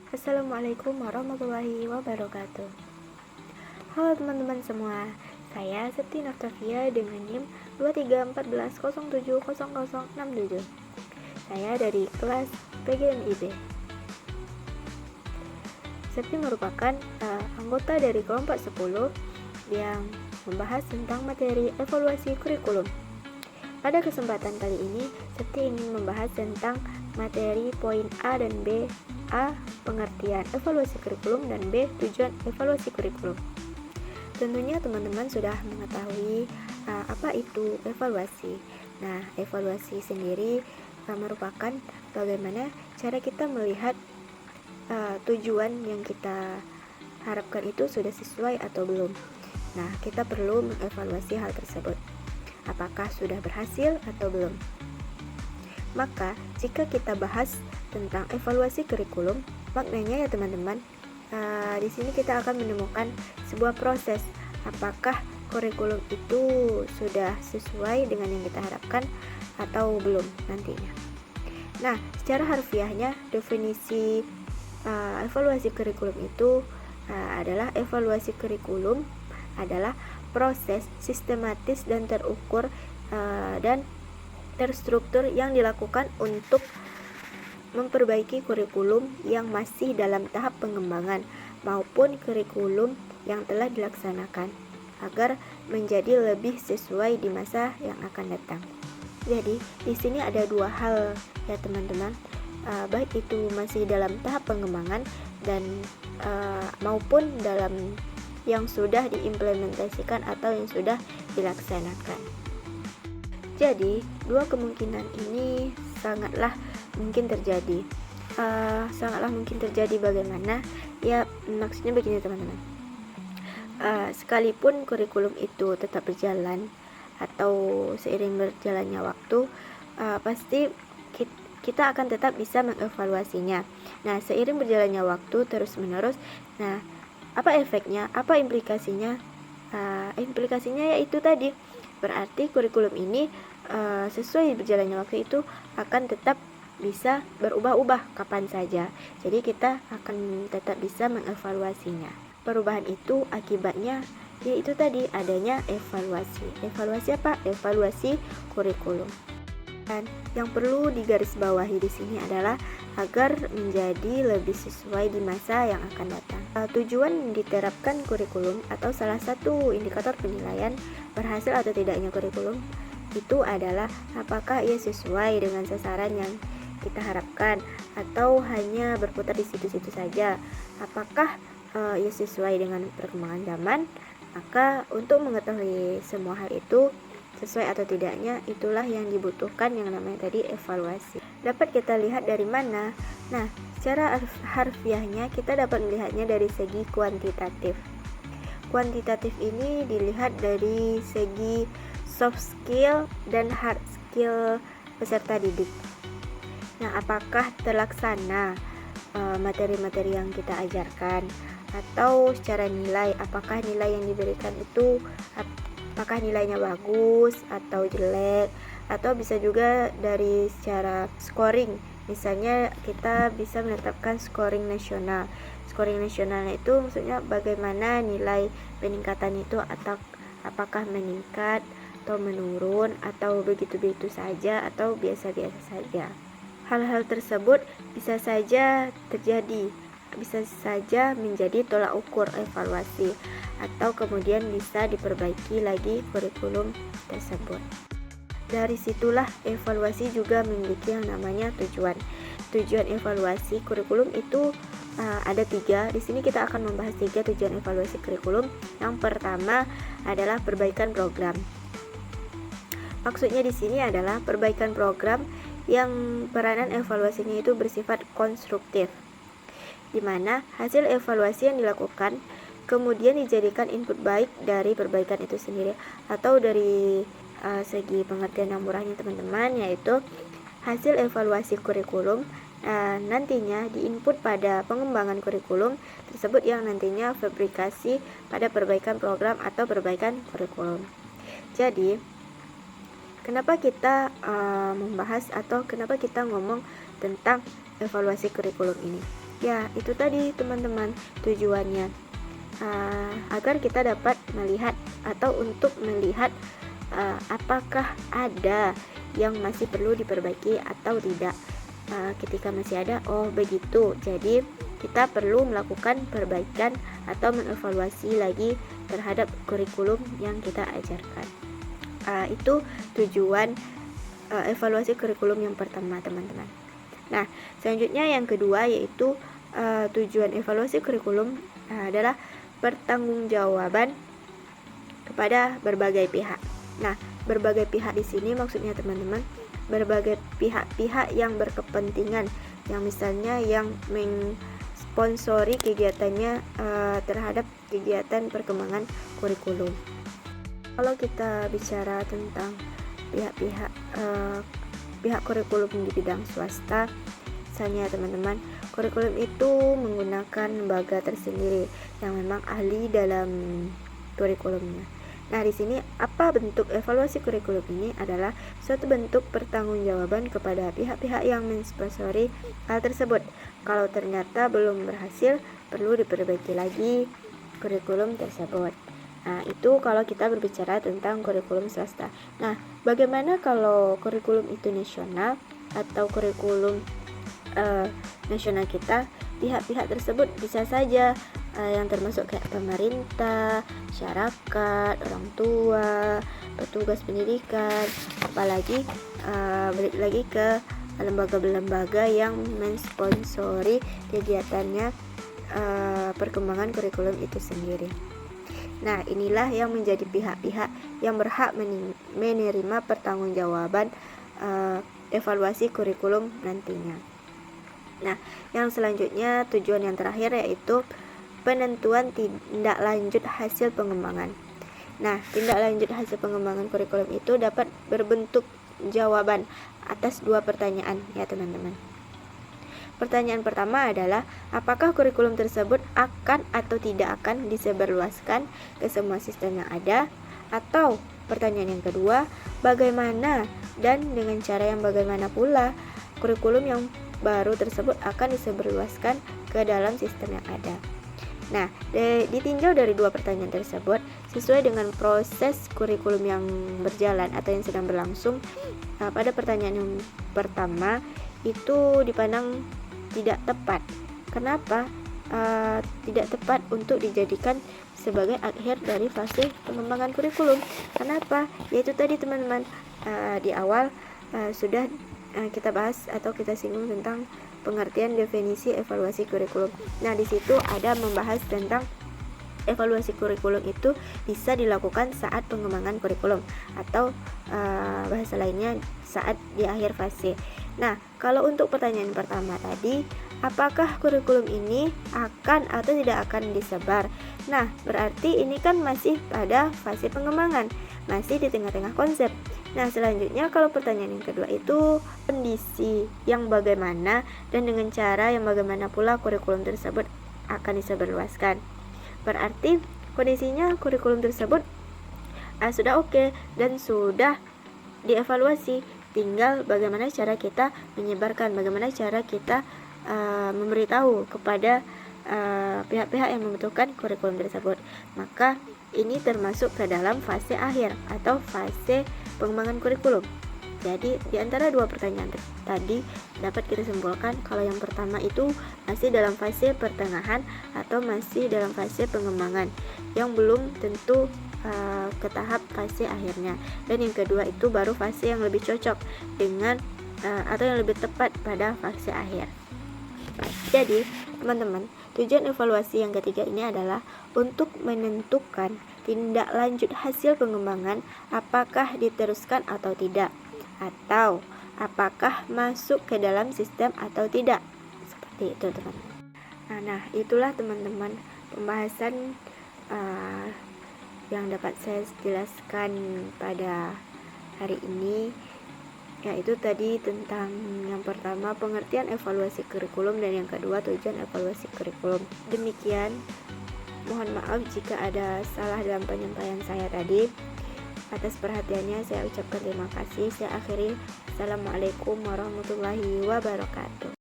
Assalamualaikum warahmatullahi wabarakatuh. Halo teman-teman semua, saya Septi Naftavia dengan NIM 2314070067. Saya dari kelas PGMIB. Septi merupakan anggota dari kelompok 10 yang membahas tentang materi evaluasi kurikulum. Pada kesempatan kali ini, Septi ingin membahas tentang materi poin A dan B. A. Pengertian evaluasi kurikulum, dan B. Tujuan evaluasi kurikulum. Tentunya teman-teman sudah mengetahui apa itu evaluasi. Nah, evaluasi sendiri merupakan bagaimana cara kita melihat tujuan yang kita harapkan itu sudah sesuai atau belum. Nah, kita perlu mengevaluasi hal tersebut. Apakah sudah berhasil atau belum? Maka, jika kita bahas tentang evaluasi kurikulum, maknanya ya teman-teman, di sini kita akan menemukan sebuah proses. Apakah kurikulum itu sudah sesuai dengan yang kita harapkan atau belum nantinya. Nah, secara harfiahnya, definisi evaluasi kurikulum itu adalah evaluasi kurikulum adalah proses sistematis dan terukur dan terstruktur yang dilakukan untuk memperbaiki kurikulum yang masih dalam tahap pengembangan maupun kurikulum yang telah dilaksanakan agar menjadi lebih sesuai di masa yang akan datang. Jadi, di sini ada dua hal ya teman-teman, baik itu masih dalam tahap pengembangan dan maupun dalam yang sudah diimplementasikan atau yang sudah dilaksanakan. Jadi, dua kemungkinan ini sangatlah mungkin terjadi. Bagaimana? Ya, maksudnya begini teman-teman. Sekalipun kurikulum itu tetap berjalan atau seiring berjalannya waktu, pasti kita akan tetap bisa mengevaluasinya. Nah, seiring berjalannya waktu terus-menerus, nah, apa efeknya? Apa implikasinya? Implikasinya yaitu tadi, berarti kurikulum ini sesuai berjalannya waktu itu akan tetap bisa berubah-ubah kapan saja. Jadi kita akan tetap bisa mengevaluasinya. Perubahan itu akibatnya yaitu tadi adanya evaluasi. Evaluasi apa? Evaluasi kurikulum. Dan yang perlu digarisbawahi di sini adalah agar menjadi lebih sesuai di masa yang akan datang. Tujuan diterapkan kurikulum atau salah satu indikator penilaian berhasil atau tidaknya kurikulum itu adalah apakah ia sesuai dengan sasaran yang kita harapkan atau hanya berputar di situ-situ saja. Apakah ia sesuai dengan perkembangan zaman? Maka untuk mengetahui semua hal itu sesuai atau tidaknya, itulah yang dibutuhkan yang namanya tadi evaluasi. Dapat kita lihat dari mana? Nah, secara harfiahnya kita dapat melihatnya dari segi kuantitatif. Kuantitatif ini dilihat dari segi soft skill dan hard skill peserta didik. Nah, apakah terlaksana materi-materi yang kita ajarkan, atau secara nilai, apakah nilai yang diberikan itu apakah nilainya bagus atau jelek, atau bisa juga dari secara scoring. Misalnya kita bisa menetapkan scoring nasional. Scoring nasionalnya itu maksudnya bagaimana nilai peningkatan itu, atau apakah meningkat atau menurun atau begitu-begitu saja atau biasa-biasa saja. Hal-hal tersebut bisa saja terjadi, bisa saja menjadi tolak ukur evaluasi, atau kemudian bisa diperbaiki lagi kurikulum tersebut. Dari situlah evaluasi juga memiliki yang namanya tujuan. Tujuan evaluasi kurikulum itu ada 3. Di sini kita akan membahas 3 tujuan evaluasi kurikulum. Yang pertama adalah perbaikan program. Maksudnya di sini adalah perbaikan program yang peranan evaluasinya itu bersifat konstruktif, di mana hasil evaluasi yang dilakukan kemudian dijadikan input baik dari perbaikan itu sendiri, atau dari segi pengertian yang murahnya teman-teman, yaitu hasil evaluasi kurikulum nantinya diinput pada pengembangan kurikulum tersebut yang nantinya fabrikasi pada perbaikan program atau perbaikan kurikulum. Jadi, kenapa kita membahas atau kenapa kita ngomong tentang evaluasi kurikulum ini? Ya, itu tadi teman-teman tujuannya, agar kita dapat melihat atau untuk melihat apakah ada yang masih perlu diperbaiki atau tidak. Ketika masih ada, oh begitu, jadi kita perlu melakukan perbaikan atau mengevaluasi lagi terhadap kurikulum yang kita ajarkan. Itu tujuan evaluasi kurikulum yang pertama, teman-teman. Nah, selanjutnya yang kedua yaitu tujuan evaluasi kurikulum adalah pertanggungjawaban kepada berbagai pihak. Nah, berbagai pihak di sini maksudnya teman-teman, berbagai pihak-pihak yang berkepentingan, yang misalnya yang mensponsori kegiatannya terhadap kegiatan perkembangan kurikulum. Kalau kita bicara tentang pihak-pihak pihak kurikulum di bidang swasta, misalnya teman-teman, kurikulum itu menggunakan lembaga tersendiri yang memang ahli dalam kurikulumnya. Nah, di sini apa bentuk evaluasi kurikulum ini adalah suatu bentuk pertanggungjawaban kepada pihak-pihak yang mensponsori hal tersebut. Kalau ternyata belum berhasil, perlu diperbaiki lagi kurikulum tersebut. Nah, itu kalau kita berbicara tentang kurikulum swasta. Nah, bagaimana kalau kurikulum itu nasional atau kurikulum nasional kita? Pihak-pihak tersebut bisa saja yang termasuk kayak pemerintah, masyarakat, orang tua, petugas pendidikan, apalagi balik lagi ke lembaga-lembaga yang mensponsori kegiatannya perkembangan kurikulum itu sendiri. Nah, inilah yang menjadi pihak-pihak yang berhak menerima pertanggungjawaban evaluasi kurikulum nantinya. Nah, yang selanjutnya tujuan yang terakhir yaitu penentuan tindak lanjut hasil pengembangan. Nah, tindak lanjut hasil pengembangan kurikulum itu dapat berbentuk jawaban atas dua pertanyaan ya teman-teman. Pertanyaan pertama adalah apakah kurikulum tersebut akan atau tidak akan disebarluaskan ke semua sistem yang ada? Atau pertanyaan yang kedua, bagaimana dan dengan cara yang bagaimana pula kurikulum yang baru tersebut akan disebarluaskan ke dalam sistem yang ada? Nah, ditinjau dari dua pertanyaan tersebut sesuai dengan proses kurikulum yang berjalan atau yang sedang berlangsung. Pada pertanyaan yang pertama itu dipandang tidak tepat. Kenapa tidak tepat untuk dijadikan sebagai akhir dari fase pengembangan kurikulum? Kenapa? Yaitu tadi teman-teman di awal sudah kita bahas atau kita singgung tentang pengertian definisi evaluasi kurikulum. Nah, di situ ada membahas tentang evaluasi kurikulum itu bisa dilakukan saat pengembangan kurikulum atau bahasa lainnya saat di akhir fase. Nah, kalau untuk pertanyaan pertama tadi, apakah kurikulum ini akan atau tidak akan disebar? Nah, berarti ini kan masih pada fase pengembangan, masih di tengah-tengah konsep. Nah, selanjutnya kalau pertanyaan yang kedua itu kondisi yang bagaimana dan dengan cara yang bagaimana pula kurikulum tersebut akan disebarluaskan. Berarti kondisinya kurikulum tersebut sudah oke dan sudah dievaluasi, tinggal bagaimana cara kita menyebarkan, bagaimana cara kita memberitahu kepada pihak-pihak yang membutuhkan kurikulum tersebut. Maka ini termasuk ke dalam fase akhir atau fase pengembangan kurikulum. Jadi di antara dua pertanyaan tadi dapat kita simpulkan kalau yang pertama itu masih dalam fase pertengahan atau masih dalam fase pengembangan yang belum tentu ke tahap fase akhirnya, dan yang kedua itu baru fase yang lebih cocok dengan atau yang lebih tepat pada fase akhir. Jadi teman-teman, tujuan evaluasi yang ketiga ini adalah untuk menentukan tindak lanjut hasil pengembangan, apakah diteruskan atau tidak, atau apakah masuk ke dalam sistem atau tidak. Seperti itu teman-teman. Nah, itulah teman-teman pembahasan yang dapat saya jelaskan pada hari ini, yaitu tadi tentang yang pertama pengertian evaluasi kurikulum dan yang kedua tujuan evaluasi kurikulum. Demikian, mohon maaf jika ada salah dalam penyampaian saya tadi. Atas perhatiannya saya ucapkan terima kasih. Saya akhiri. Assalamualaikum warahmatullahi wabarakatuh.